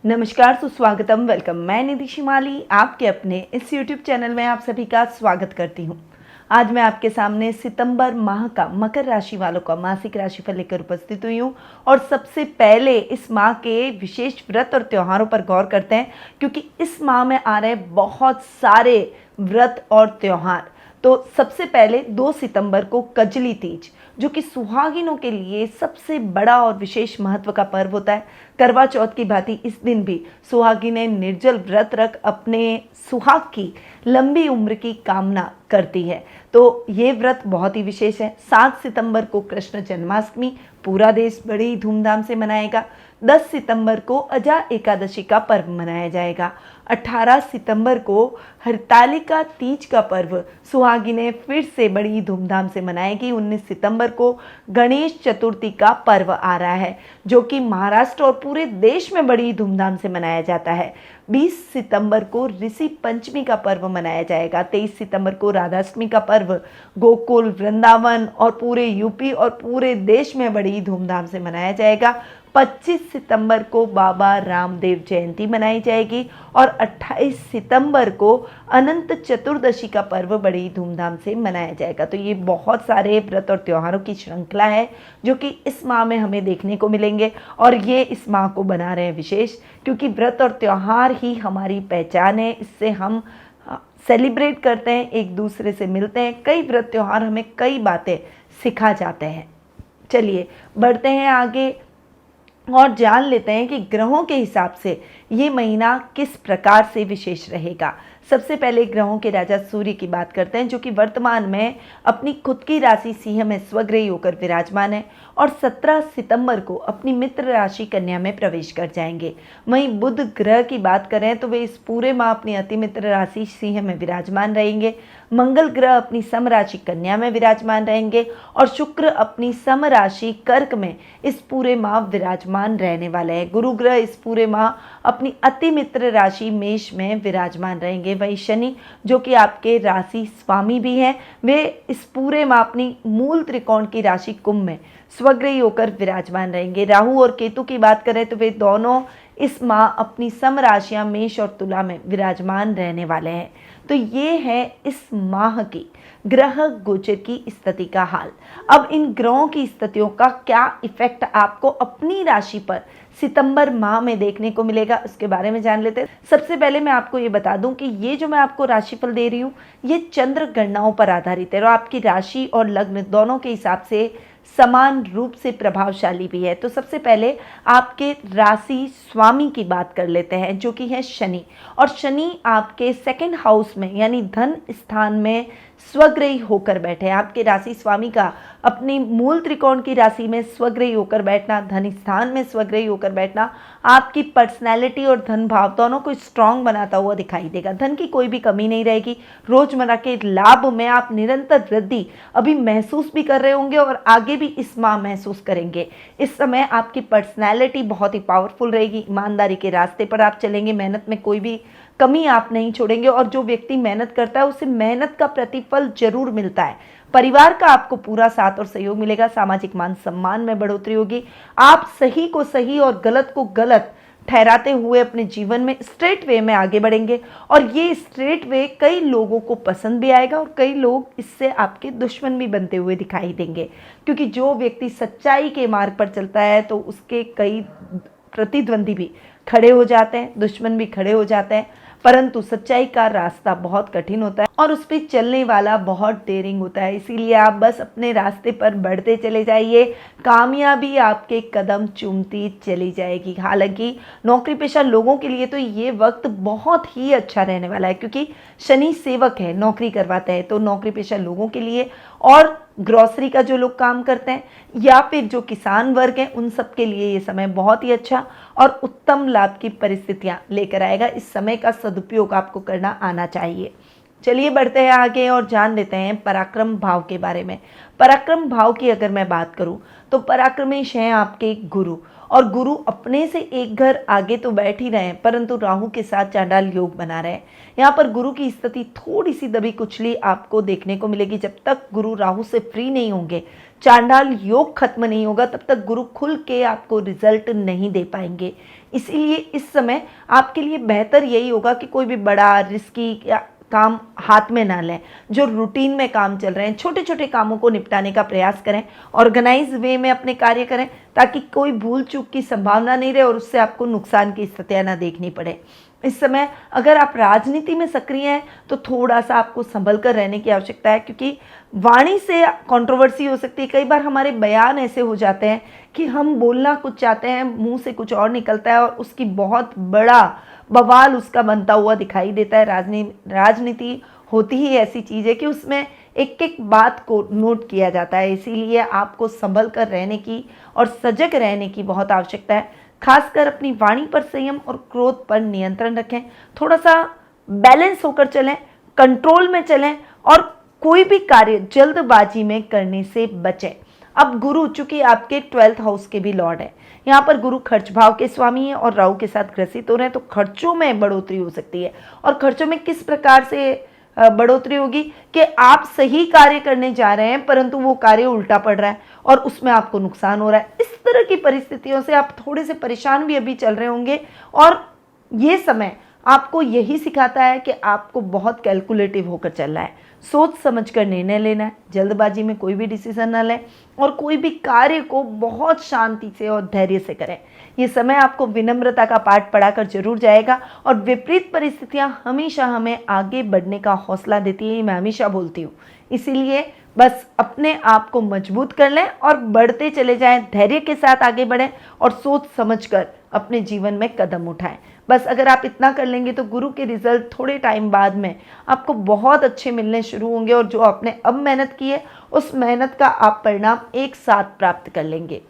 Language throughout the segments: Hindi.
नमस्कार, सुस्वागतम, वेलकम। मैं निधि शिमाली आपके अपने इस YouTube चैनल में आप सभी का स्वागत करती हूँ। आज मैं आपके सामने सितंबर माह का मकर राशि वालों का मासिक राशिफल लेकर उपस्थित हुई हूँ। और सबसे पहले इस माह के विशेष व्रत और त्योहारों पर गौर करते हैं, क्योंकि इस माह में आ रहे बहुत सारे व्रत और त्योहार। तो सबसे पहले 2 सितंबर को कजली तीज, जो कि सुहागिनों के लिए सबसे बड़ा और विशेष महत्व का पर्व होता है। करवा चौथ की भांति इस दिन भी सुहागिनें निर्जल व्रत रख अपने सुहाग की लंबी उम्र की कामना करती है। तो ये व्रत बहुत ही विशेष है। 7 सितंबर को कृष्ण जन्माष्टमी पूरा देश बड़ी धूमधाम से मनाएगा। 10 सितंबर को अजा एकादशी का पर्व मनाया जाएगा। 18 सितंबर को हरतालिका तीज का पर्व सुहागिनें फिर से बड़ी धूमधाम से मनाएगी। 19 सितंबर को गणेश चतुर्थी का पर्व आ रहा है, जो कि महाराष्ट्र और पूरे देश में बड़ी धूमधाम से मनाया जाता है। 20 सितंबर को ऋषि पंचमी का पर्व मनाया जाएगा। 23 सितंबर को राधाष्टमी का पर्व गोकुल, वृंदावन और पूरे यूपी और पूरे देश में बड़ी धूमधाम से मनाया जाएगा। 25 सितंबर को बाबा रामदेव जयंती मनाई जाएगी और 28 सितंबर को अनंत चतुर्दशी का पर्व बड़ी धूमधाम से मनाया जाएगा। तो ये बहुत सारे व्रत और त्योहारों की श्रृंखला है जो कि इस माह में हमें देखने को मिलेंगे। और ये इस माह को बना रहे हैं विशेष, क्योंकि व्रत और त्योहार ही हमारी पहचान है। इससे हम सेलिब्रेट करते हैं, एक दूसरे से मिलते हैं। कई व्रत त्योहार हमें कई बातें सिखा जाते हैं। चलिए बढ़ते हैं आगे और जान लेते हैं कि ग्रहों के हिसाब से ये महीना किस प्रकार से विशेष रहेगा। सबसे पहले ग्रहों के राजा सूर्य की बात करते हैं, जो कि वर्तमान में अपनी खुद की राशि सिंह में स्वग्रही होकर विराजमान है और 17 सितंबर को अपनी मित्र राशि कन्या में प्रवेश कर जाएंगे। वहीं बुध ग्रह की बात करें तो वे इस पूरे माह अपनी अति मित्र राशि सिंह में विराजमान रहेंगे। मंगल ग्रह अपनी सम राशि कन्या में विराजमान रहेंगे और शुक्र अपनी सम राशि कर्क में इस पूरे माह विराजमान रहने वाले हैं। गुरु ग्रह इस पूरे माह अपनी अति मित्र राशि मेष में विराजमान रहेंगे। वही शनि, जो कि आपके राशि स्वामी भी हैं, वे इस पूरे माह अपनी मूल त्रिकोण की राशि कुंभ में स्वग्रही होकर विराजमान रहेंगे। राहु और केतु की बात करें तो वे दोनों इस माह अपनी सम राशियां मेष और तुला में विराजमान रहने वाले हैं। तो ये है इस माह की ग्रह गोचर की स्थिति का हाल। अब इन ग्रहों की स्थितियों का क्या इफेक्ट आपको अपनी राशि पर सितंबर माह में देखने को मिलेगा, उसके बारे में जान लेते हैं। सबसे पहले मैं आपको ये बता दूं कि ये जो मैं आपको राशिफल दे रही हूँ, ये चंद्र गणनाओं पर आधारित है और आपकी राशि और लग्न दोनों के हिसाब से समान रूप से प्रभावशाली भी है। तो सबसे पहले आपके राशि स्वामी की बात कर लेते हैं, जो कि है शनि। और शनि आपके 2nd हाउस में यानी धन स्थान में स्वग्रही होकर बैठे हैं। आपके राशि स्वामी का अपनी मूल त्रिकोण की राशि में स्वग्रही होकर बैठना, धन स्थान में स्वग्रही होकर बैठना आपकी पर्सनैलिटी और धन भाव दोनों को स्ट्रांग बनाता हुआ दिखाई देगा। धन की कोई भी कमी नहीं रहेगी। रोजमर्रा के लाभ में आप निरंतर वृद्धि अभी महसूस भी कर रहे होंगे और आगे भी इस माह महसूस करेंगे। इस समय आपकी पर्सनैलिटी बहुत ही पावरफुल रहेगी। ईमानदारी के रास्ते पर आप चलेंगे, मेहनत में कोई भी कमी आप नहीं छोड़ेंगे और जो व्यक्ति मेहनत करता है उसे मेहनत का प्रतिफल जरूर मिलता है। परिवार का आपको पूरा साथ और सहयोग मिलेगा। सामाजिक मान सम्मान में बढ़ोतरी होगी। आप सही को सही और गलत को गलत ठहराते हुए अपने जीवन में स्ट्रेट वे में आगे बढ़ेंगे और ये स्ट्रेट वे कई लोगों को पसंद भी आएगा और कई लोग इससे आपके दुश्मन भी बनते हुए दिखाई देंगे, क्योंकि जो व्यक्ति सच्चाई के मार्ग पर चलता है तो उसके कई प्रतिद्वंदी भी खड़े हो जाते हैं, दुश्मन भी खड़े हो जाते हैं। परंतु सच्चाई का रास्ता बहुत कठिन होता है और उस पर चलने वाला बहुत डेयरिंग होता है। इसीलिए आप बस अपने रास्ते पर बढ़ते चले जाइए, कामयाबी आपके कदम चूमती चली जाएगी। हालांकि नौकरी पेशा लोगों के लिए तो ये वक्त बहुत ही अच्छा रहने वाला है, क्योंकि शनि सेवक है, नौकरी करवाते हैं। तो नौकरी पेशा लोगों के लिए और ग्रॉसरी का जो लोग काम करते हैं या फिर जो किसान वर्ग हैं, उन सब के लिए ये समय बहुत ही अच्छा और उत्तम लाभ की परिस्थितियां लेकर आएगा। इस समय का सदुपयोग आपको करना आना चाहिए। चलिए बढ़ते हैं आगे और जान लेते हैं पराक्रम भाव के बारे में। पराक्रम भाव की अगर मैं बात करूं तो पराक्रमेश हैं आपके गुरु, और गुरु अपने से एक घर आगे तो बैठ ही रहे हैं, परंतु राहु के साथ चांडाल योग बना रहे हैं। यहाँ पर गुरु की स्थिति थोड़ी सी दबी कुचली आपको देखने को मिलेगी। जब तक गुरु राहु से फ्री नहीं होंगे, चांडाल योग खत्म नहीं होगा, तब तक गुरु खुल के आपको रिजल्ट नहीं दे पाएंगे। इसीलिए इस समय आपके लिए बेहतर यही होगा कि कोई भी बड़ा रिस्की काम हाथ में ना लें। जो रूटीन में काम चल रहे हैं, छोटे छोटे कामों को निपटाने का प्रयास करें, ऑर्गेनाइज वे में अपने कार्य करें, ताकि कोई भूल चूक की संभावना नहीं रहे और उससे आपको नुकसान की स्थितियां ना देखनी पड़े। इस समय अगर आप राजनीति में सक्रिय हैं तो थोड़ा सा आपको संभल कर रहने की आवश्यकता है, क्योंकि वाणी से कंट्रोवर्सी हो सकती है। कई बार हमारे बयान ऐसे हो जाते हैं कि हम बोलना कुछ चाहते हैं, मुंह से कुछ और निकलता है और उसकी बहुत बड़ा बवाल उसका बनता हुआ दिखाई देता है। राजनीति होती ही ऐसी चीज़ है कि उसमें एक एक बात को नोट किया जाता है। इसीलिए आपको संभल कर रहने की और सजग रहने की बहुत आवश्यकता है। खासकर अपनी वाणी पर संयम और क्रोध पर नियंत्रण रखें। थोड़ा सा बैलेंस होकर चलें, कंट्रोल में चलें और कोई भी कार्य जल्दबाजी में करने से बचें। अब गुरु चूंकि आपके 12th हाउस के भी लॉर्ड है, यहाँ पर गुरु खर्च भाव के स्वामी हैं और राहु के साथ ग्रसित हो रहे हैं, तो खर्चों में बढ़ोतरी हो सकती है। और खर्चों में किस प्रकार से बढ़ोतरी होगी कि आप सही कार्य करने जा रहे हैं परंतु वो कार्य उल्टा पड़ रहा है और उसमें आपको नुकसान हो रहा है। इस तरह की परिस्थितियों से आप थोड़े से परेशान भी अभी चल रहे होंगे, और ये समय आपको यही सिखाता है कि आपको बहुत कैलकुलेटिव होकर चलना है, सोच समझ कर निर्णय लेना है, जल्दबाजी में कोई भी डिसीजन ना लें और कोई भी कार्य को बहुत शांति से और धैर्य से करें। ये समय आपको विनम्रता का पाठ पढ़ाकर जरूर जाएगा और विपरीत परिस्थितियां हमेशा हमें आगे बढ़ने का हौसला देती है, मैं हमेशा बोलती हूँ। इसीलिए बस अपने आप को मजबूत कर लें और बढ़ते चले जाएं, धैर्य के साथ आगे बढ़ें और सोच समझकर अपने जीवन में कदम उठाएं। बस अगर आप इतना कर लेंगे तो गुरु के रिजल्ट थोड़े टाइम बाद में आपको बहुत अच्छे मिलने शुरू होंगे और जो आपने अब मेहनत की है उस मेहनत का आप परिणाम एक साथ प्राप्त कर लेंगे।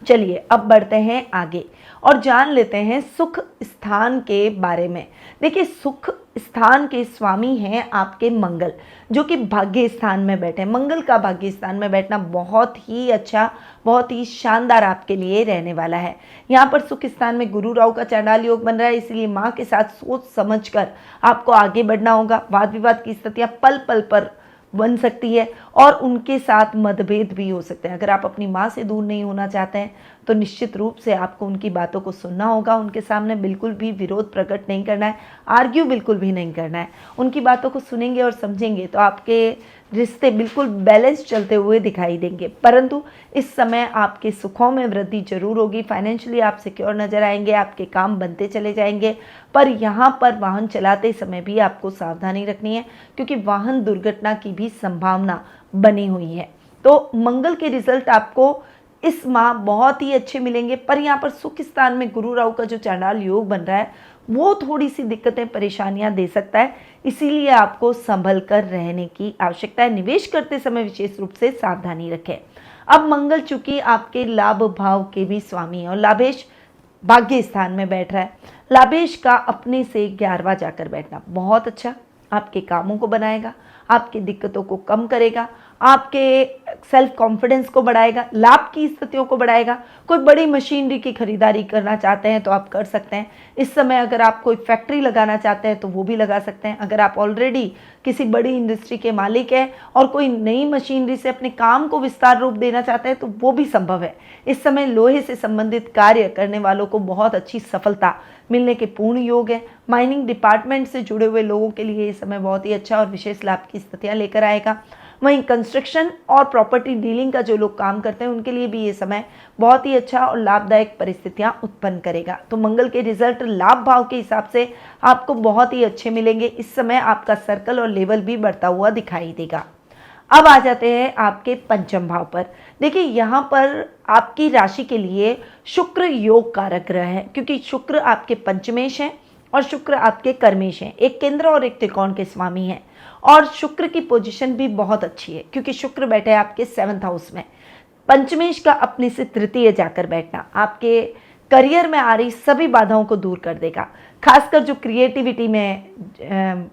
चलिए अब बढ़ते हैं आगे और जान लेते हैं सुख स्थान के बारे में। देखिए, सुख स्थान के स्वामी हैं आपके मंगल, जो कि भाग्य स्थान में बैठे हैं। मंगल का भाग्य स्थान में बैठना बहुत ही अच्छा, बहुत ही शानदार आपके लिए रहने वाला है। यहाँ पर सुख स्थान में गुरु राहु का चांडाल योग बन रहा है, इसलिए माँ के साथ सोच समझकर आपको आगे बढ़ना होगा। वाद विवाद की स्थितियाँ पल पल पर बन सकती है और उनके साथ मतभेद भी हो सकते हैं। अगर आप अपनी माँ से दूर नहीं होना चाहते हैं तो निश्चित रूप से आपको उनकी बातों को सुनना होगा। उनके सामने बिल्कुल भी विरोध प्रकट नहीं करना है, आर्ग्यू बिल्कुल भी नहीं करना है। उनकी बातों को सुनेंगे और समझेंगे तो आपके रिश्ते बिल्कुल बैलेंस चलते हुए दिखाई देंगे। परंतु इस समय आपके सुखों में वृद्धि जरूर होगी, फाइनेंशियली आप सिक्योर नजर आएंगे, आपके काम बनते चले जाएंगे। पर यहाँ पर वाहन चलाते समय भी आपको सावधानी रखनी है, क्योंकि वाहन दुर्घटना की भी संभावना बनी हुई है। तो मंगल के रिजल्ट आपको इस माह बहुत ही अच्छे मिलेंगे। पर यहाँ पर सुख स्थान में गुरु राहु का जो चांडाल योग बन रहा है वो थोड़ी सी दिक्कतें परेशानियां दे सकता है, इसीलिए आपको संभल कर रहने की आवश्यकता है। निवेश करते समय विशेष रूप से सावधानी रखें। अब मंगल चूंकि आपके लाभ भाव के भी स्वामी है और लाभेश भाग्य स्थान में बैठ रहा है, लाभेश का अपने से 11वां जाकर बैठना बहुत अच्छा, आपके कामों को बनाएगा, आपकी दिक्कतों को कम करेगा, आपके सेल्फ कॉन्फिडेंस को बढ़ाएगा, लाभ की स्थितियों को बढ़ाएगा। कोई बड़ी मशीनरी की खरीदारी करना चाहते हैं तो आप कर सकते हैं इस समय। अगर आप कोई फैक्ट्री लगाना चाहते हैं तो वो भी लगा सकते हैं। अगर आप ऑलरेडी किसी बड़ी इंडस्ट्री के मालिक हैं और कोई नई मशीनरी से अपने काम को विस्तार रूप देना चाहते हैं तो वो भी संभव है। इस समय लोहे से संबंधित कार्य करने वालों को बहुत अच्छी सफलता मिलने के पूर्ण योग है। माइनिंग डिपार्टमेंट से जुड़े हुए लोगों के लिए ये समय बहुत ही अच्छा और विशेष लाभ की स्थितियां लेकर आएगा। वहीं कंस्ट्रक्शन और प्रॉपर्टी डीलिंग का जो लोग काम करते हैं उनके लिए भी ये समय बहुत ही अच्छा और लाभदायक परिस्थितियां उत्पन्न करेगा। तो मंगल के रिजल्ट लाभ भाव के हिसाब से आपको बहुत ही अच्छे मिलेंगे। इस समय आपका सर्कल और लेवल भी बढ़ता हुआ दिखाई देगा। अब आ जाते हैं आपके पंचम भाव पर। देखिए, यहाँ पर आपकी राशि के लिए शुक्र योग कारक ग्रह है, क्योंकि शुक्र आपके पंचमेश हैं और शुक्र आपके कर्मेश हैं, एक केंद्र और एक त्रिकोण के स्वामी हैं। और शुक्र की पोजीशन भी बहुत अच्छी है, क्योंकि शुक्र बैठे आपके 7th हाउस में। पंचमेश का अपने से तृतीय जाकर बैठना आपके करियर में आ रही सभी बाधाओं को दूर कर देगा। खासकर जो क्रिएटिविटी में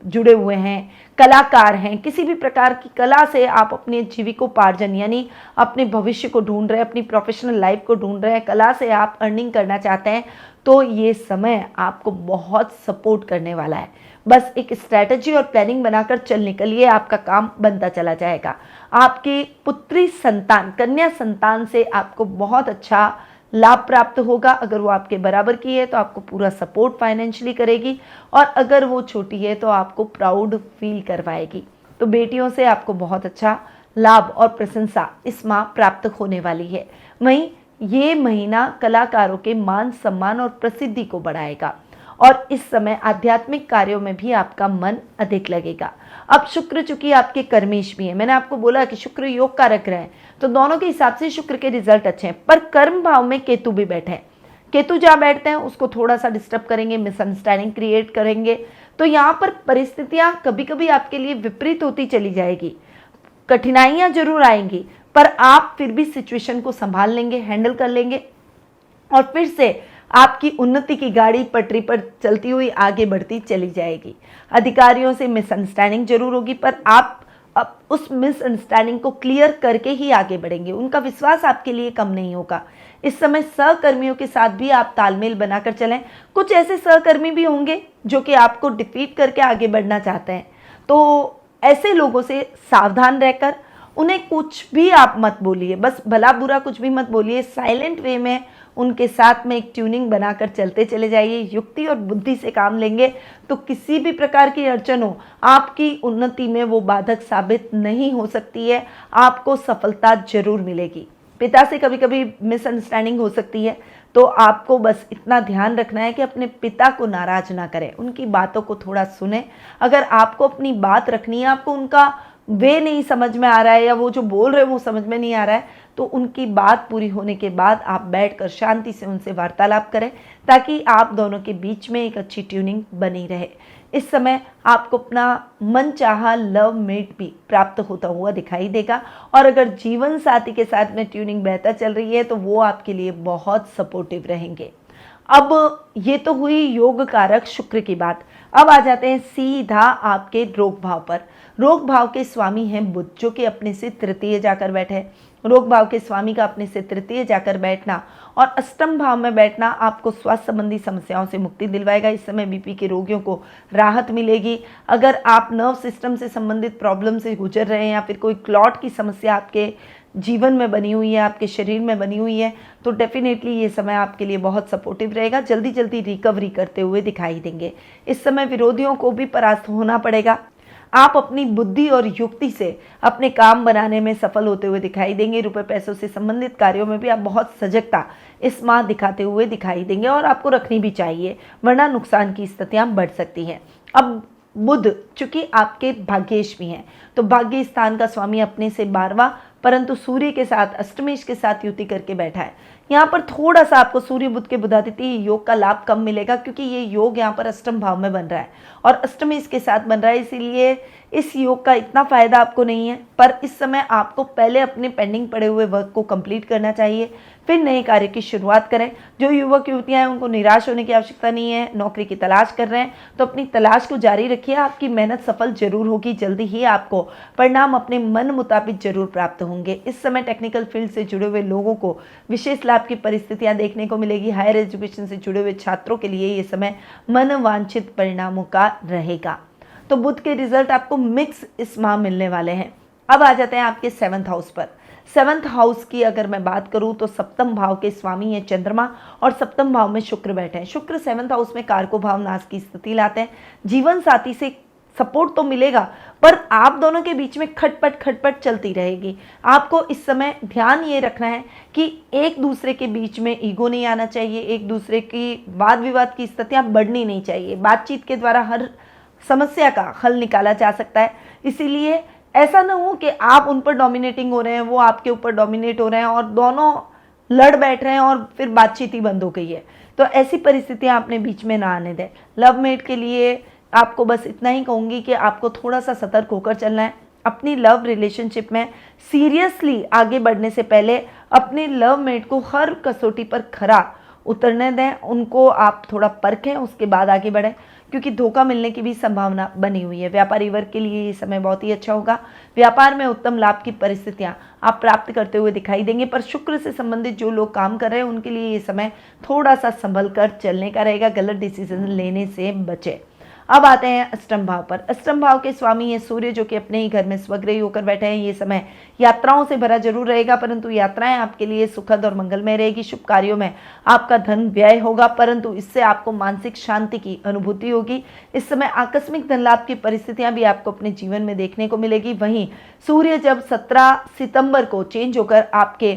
जुड़े हुए हैं, कलाकार हैं, किसी भी प्रकार की कला से आप अपने जीविकोपार्जन यानी अपने भविष्य को ढूंढ रहे हैं, अपनी प्रोफेशनल लाइफ को ढूंढ रहे हैं, कला से आप अर्निंग करना चाहते हैं, तो ये समय आपको बहुत सपोर्ट करने वाला है। बस एक स्ट्रैटेजी और प्लानिंग बनाकर चल निकलिए, आपका काम बनता चला जाएगा। आपकी पुत्री संतान, कन्या संतान से आपको बहुत अच्छा लाभ प्राप्त होगा। अगर वो आपके बराबर की है तो आपको पूरा सपोर्ट फाइनेंशियली करेगी, और अगर वो छोटी है तो आपको प्राउड फील करवाएगी। तो बेटियों से आपको बहुत अच्छा लाभ और प्रशंसा इस माह प्राप्त होने वाली है। वहीं ये महीना कलाकारों के मान सम्मान और प्रसिद्धि को बढ़ाएगा, और इस समय आध्यात्मिक कार्यों में भी आपका मन अधिक लगेगा। अब शुक्र चूंकि आपके कर्मेश भी है, मैंने आपको बोला कि शुक्र योग कारक ग्रह है, तो दोनों के हिसाब से शुक्र के रिजल्ट अच्छे हैं। पर कर्म भाव में केतु भी बैठे हैं। केतु जहाँ बैठते हैं उसको थोड़ा सा डिस्टर्ब करेंगे, मिसअंडरस्टैंडिंग क्रिएट करेंगे। तो यहाँ पर परिस्थितियाँ कभी कभी आपके लिए विपरीत होती चली जाएगी, कठिनाइयाँ जरूर आएंगी, पर आप फिर भी सिचुएशन को संभाल लेंगे, हैंडल कर लेंगे, और फिर से आपकी उन्नति की गाड़ी पटरी पर चलती हुई आगे बढ़ती चली जाएगी। अधिकारियों से मिसअंडरस्टैंडिंग जरूर होगी, पर आप अब उस मिसअंडरस्टैंडिंग को क्लियर करके ही आगे बढ़ेंगे। उनका विश्वास आपके लिए कम नहीं होगा। इस समय सहकर्मियों के साथ भी आप तालमेल बनाकर चलें। कुछ ऐसे सहकर्मी भी होंगे जो कि आपको डिफीट करके आगे बढ़ना चाहते हैं, तो ऐसे लोगों से सावधान रहकर उन्हें कुछ भी आप मत बोलिए, बस भला बुरा कुछ भी मत बोलिए। साइलेंट वे में उनके साथ में एक ट्यूनिंग बनाकर चलते चले जाइए। युक्ति और बुद्धि से काम लेंगे तो किसी भी प्रकार की अड़चन हो, आपकी उन्नति में वो बाधक साबित नहीं हो सकती है। आपको सफलता जरूर मिलेगी। पिता से कभी कभी मिसअंडरस्टैंडिंग हो सकती है, तो आपको बस इतना ध्यान रखना है कि अपने पिता को नाराज ना करें, उनकी बातों को थोड़ा सुने। अगर आपको अपनी बात रखनी है, आपको उनका वे नहीं समझ में आ रहा है, या वो जो बोल रहे हैं वो समझ में नहीं आ रहा है, तो उनकी बात पूरी होने के बाद आप बैठकर शांति से उनसे वार्तालाप करें, ताकि आप दोनों के बीच में एक अच्छी ट्यूनिंग बनी रहे। इस समय आपको अपना मनचाहा लव मेट भी प्राप्त होता हुआ दिखाई देगा, और अगर जीवन साथी के साथ में ट्यूनिंग बेहतर चल रही है तो वो आपके लिए बहुत सपोर्टिव रहेंगे। अब ये तो हुई योग कारक शुक्र की बात। अब आ जाते हैं सीधा आपके रोग भाव पर। रोग भाव के स्वामी हैं बुध, जो कि अपने से तृतीय जाकर बैठे हैं। रोग भाव के स्वामी का अपने से तृतीय जाकर बैठना और अष्टम भाव में बैठना आपको स्वास्थ्य संबंधी समस्याओं से मुक्ति दिलवाएगा। इस समय बीपी के रोगियों को राहत मिलेगी। अगर आप नर्व सिस्टम से संबंधित प्रॉब्लम से गुजर रहे हैं, या फिर कोई क्लॉट की समस्या आपके जीवन में बनी हुई है, आपके शरीर में बनी हुई है, तो डेफिनेटली ये समय आपके लिए बहुत सपोर्टिव रहेगा। जल्दी जल्दी रिकवरी करते हुए दिखाई देंगे। इस समय विरोधियों को भी परास्त होना पड़ेगा। आप अपनी बुद्धि और युक्ति से अपने काम बनाने में सफल होते हुए दिखाई देंगे। रुपए पैसों से संबंधित कार्यों में भी आप बहुत सजगता इस माह दिखाते हुए दिखाई देंगे, और आपको रखनी भी चाहिए, वरना नुकसान की स्थितियां बढ़ सकती हैं। अब बुध चूंकि आपके भाग्येश भी हैं, तो भाग्य स्थान का स्वामी अपने से 12वां, परंतु सूर्य के साथ अष्टमेश के साथ युति करके बैठा है। यहाँ पर थोड़ा सा आपको सूर्य बुध के बुधादित्य योग का लाभ कम मिलेगा, क्योंकि ये योग यहाँ पर अष्टम भाव में बन रहा है और अष्टमेश के साथ बन रहा है, इसीलिए इस योग का इतना फायदा आपको नहीं है। पर इस समय आपको पहले अपने पेंडिंग पड़े हुए वर्क को कंप्लीट करना चाहिए, फिर नए कार्य की शुरुआत करें। जो युवक युवतियां हैं उनको निराश होने की आवश्यकता नहीं है। नौकरी की तलाश कर रहे हैं तो अपनी तलाश को जारी रखिए, आपकी मेहनत सफल जरूर होगी। जल्दी ही आपको परिणाम अपने मन मुताबिक जरूर प्राप्त होंगे। इस समय टेक्निकल फील्ड से जुड़े हुए लोगों को विशेष लाभ की परिस्थितियां देखने को मिलेगी। हायर एजुकेशन से जुड़े हुए छात्रों के लिए ये समय मनवांछित परिणामों का रहेगा। तो बुध के रिजल्ट आपको मिक्स इस माह मिलने वाले हैं। अब आ जाते हैं आपके 7th हाउस पर। 7th हाउस की अगर मैं बात करूं तो सप्तम भाव के स्वामी है चंद्रमा, और सप्तम भाव में शुक्र बैठे हैं। शुक्र 7th हाउस में कारको भाव नाश की स्थिति लाते हैं। जीवन साथी से सपोर्ट तो मिलेगा, पर आप दोनों के बीच में खटपट चलती रहेगी। आपको इस समय ध्यान ये रखना है कि एक दूसरे के बीच में ईगो नहीं आना चाहिए, एक दूसरे की वाद विवाद की स्थितियां बढ़नी नहीं चाहिए। बातचीत के द्वारा हर समस्या का हल निकाला जा सकता है। इसीलिए ऐसा ना हो कि आप उन पर डोमिनेटिंग हो रहे हैं, वो आपके ऊपर डोमिनेट हो रहे हैं, और दोनों लड़ बैठ रहे हैं और फिर बातचीत ही बंद हो गई है। तो ऐसी परिस्थितियां अपने बीच में ना आने दें। लव मेट के लिए आपको बस इतना ही कहूँगी कि आपको थोड़ा सा सतर्क होकर चलना है। अपनी लव रिलेशनशिप में सीरियसली आगे बढ़ने से पहले अपने लव मेट को हर कसौटी पर खरा उतरने दें, उनको आप थोड़ा परखें, उसके बाद आगे बढ़ें, क्योंकि धोखा मिलने की भी संभावना बनी हुई है। व्यापारी वर्ग के लिए ये समय बहुत ही अच्छा होगा। व्यापार में उत्तम लाभ की परिस्थितियां आप प्राप्त करते हुए दिखाई देंगे, पर शुक्र से संबंधित जो लोग काम कर रहे हैं उनके लिए ये समय थोड़ा सा संभल कर चलने का रहेगा। गलत डिसीजन लेने से बचें। अब आते हैं अष्टम भाव पर। अष्टम भाव के स्वामी है सूर्य, जो कि अपने ही घर में स्वग्रही होकर बैठे हैं। ये समय यात्राओं से भरा जरूर रहेगा, परंतु यात्राएं आपके लिए सुखद और मंगलमय रहेगी। शुभ कार्यों में आपका धन व्यय होगा, परंतु इससे आपको मानसिक शांति की अनुभूति होगी। इस समय आकस्मिक धन लाभ की परिस्थितियां भी आपको अपने जीवन में देखने को मिलेगी। वहीं सूर्य जब 17 सितंबर को चेंज होकर आपके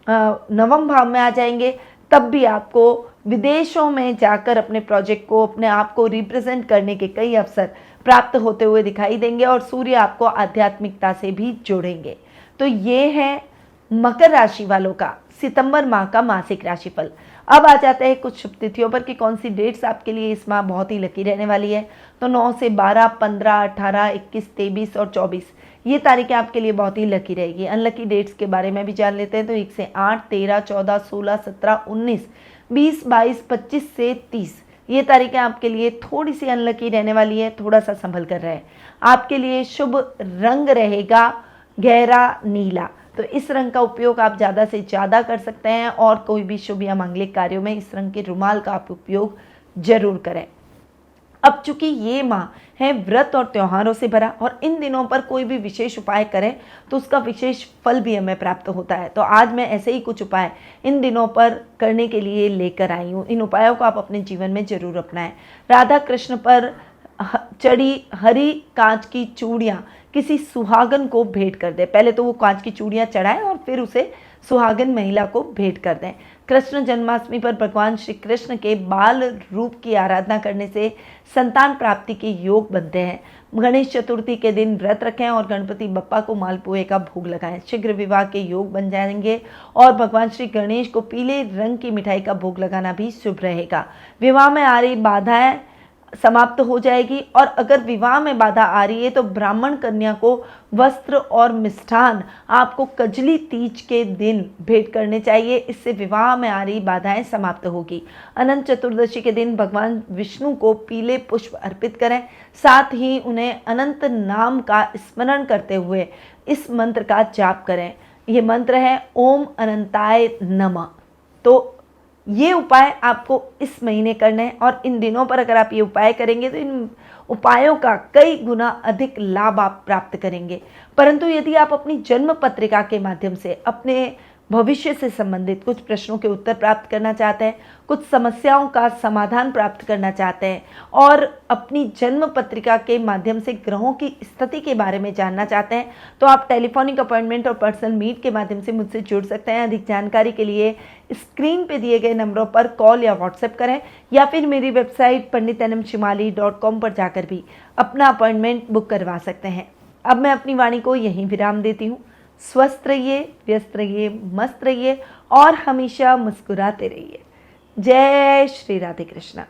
नवम भाव में आ जाएंगे, तब भी आपको विदेशों में जाकर अपने प्रोजेक्ट को, अपने आप को रिप्रेजेंट करने के कई अवसर प्राप्त होते हुए दिखाई देंगे और सूर्य आपको आध्यात्मिकता से भी जोड़ेंगे। तो ये है मकर राशि वालों का सितंबर माह का मासिक राशिफल। अब आ जाते हैं कुछ शुभ तिथियों पर कि कौन सी डेट्स आपके लिए इस माह बहुत ही लकी रहने वाली है। तो 9 से 12, 15, 18, 21, 23 और 24 ये तारीखें आपके लिए बहुत ही लकी रहेगी। अनलकी डेट्स के बारे में भी जान लेते हैं। तो 1 से 8, 13, 14, 16, 17, 19, 20, 22, 25 से 30 ये तारीखें आपके लिए थोड़ी सी अनलकी रहने वाली है। थोड़ा सा संभल कर रहे। आपके लिए शुभ रंग रहेगा गहरा नीला, तो इस रंग का उपयोग आप ज़्यादा से ज़्यादा कर सकते हैं और कोई भी शुभ या मांगलिक कार्यों में इस रंग के रुमाल का आप उपयोग जरूर करें। अब चूंकि ये माह है व्रत और त्योहारों से भरा और इन दिनों पर कोई भी विशेष उपाय करें तो उसका विशेष फल भी हमें प्राप्त होता है। तो आज मैं ऐसे ही कुछ उपाय इन दिनों पर करने के लिए लेकर आई हूँ। इन उपायों को आप अपने जीवन में जरूर अपनाएं। राधा कृष्ण पर चढ़ी हरी कांच की चूड़ियाँ किसी सुहागन को भेंट कर दें। पहले तो वो कांच की चूड़ियाँ चढ़ाएं और फिर उसे सुहागन महिला को भेंट कर दें। कृष्ण जन्माष्टमी पर भगवान श्री कृष्ण के बाल रूप की आराधना करने से संतान प्राप्ति के योग बनते हैं। गणेश चतुर्थी के दिन व्रत रखें और गणपति बप्पा को मालपुए का भोग लगाएं। शीघ्र विवाह के योग बन जाएंगे और भगवान श्री गणेश को पीले रंग की मिठाई का भोग लगाना भी शुभ रहेगा। विवाह में आ रही बाधाएं समाप्त हो जाएगी और अगर विवाह में बाधा आ रही है तो ब्राह्मण कन्या को वस्त्र और मिष्ठान आपको कजली तीज के दिन भेंट करने चाहिए। इससे विवाह में आ रही बाधाएं समाप्त होगी। अनंत चतुर्दशी के दिन भगवान विष्णु को पीले पुष्प अर्पित करें, साथ ही उन्हें अनंत नाम का स्मरण करते हुए इस मंत्र का जाप करें। ये मंत्र है ओम अनंताय नमः। तो ये उपाय आपको इस महीने करने हैं और इन दिनों पर अगर आप ये उपाय करेंगे तो इन उपायों का कई गुना अधिक लाभ आप प्राप्त करेंगे। परंतु यदि आप अपनी जन्म पत्रिका के माध्यम से अपने भविष्य से संबंधित कुछ प्रश्नों के उत्तर प्राप्त करना चाहते हैं, कुछ समस्याओं का समाधान प्राप्त करना चाहते हैं और अपनी जन्म पत्रिका के माध्यम से ग्रहों की स्थिति के बारे में जानना चाहते हैं, तो आप टेलीफोनिक अपॉइंटमेंट और पर्सनल मीट के माध्यम से मुझसे जुड़ सकते हैं। अधिक जानकारी के लिए स्क्रीन पे दिए गए नंबरों पर कॉल या व्हाट्सएप करें या फिर मेरी वेबसाइट panditnmshimali.com पर जाकर भी अपना अपॉइंटमेंट बुक करवा सकते हैं। अब मैं अपनी वाणी को यहीं विराम देती हूँ। स्वस्थ रहिए, व्यस्त रहिए, मस्त रहिए और हमेशा मुस्कुराते रहिए। जय श्री राधे कृष्णा।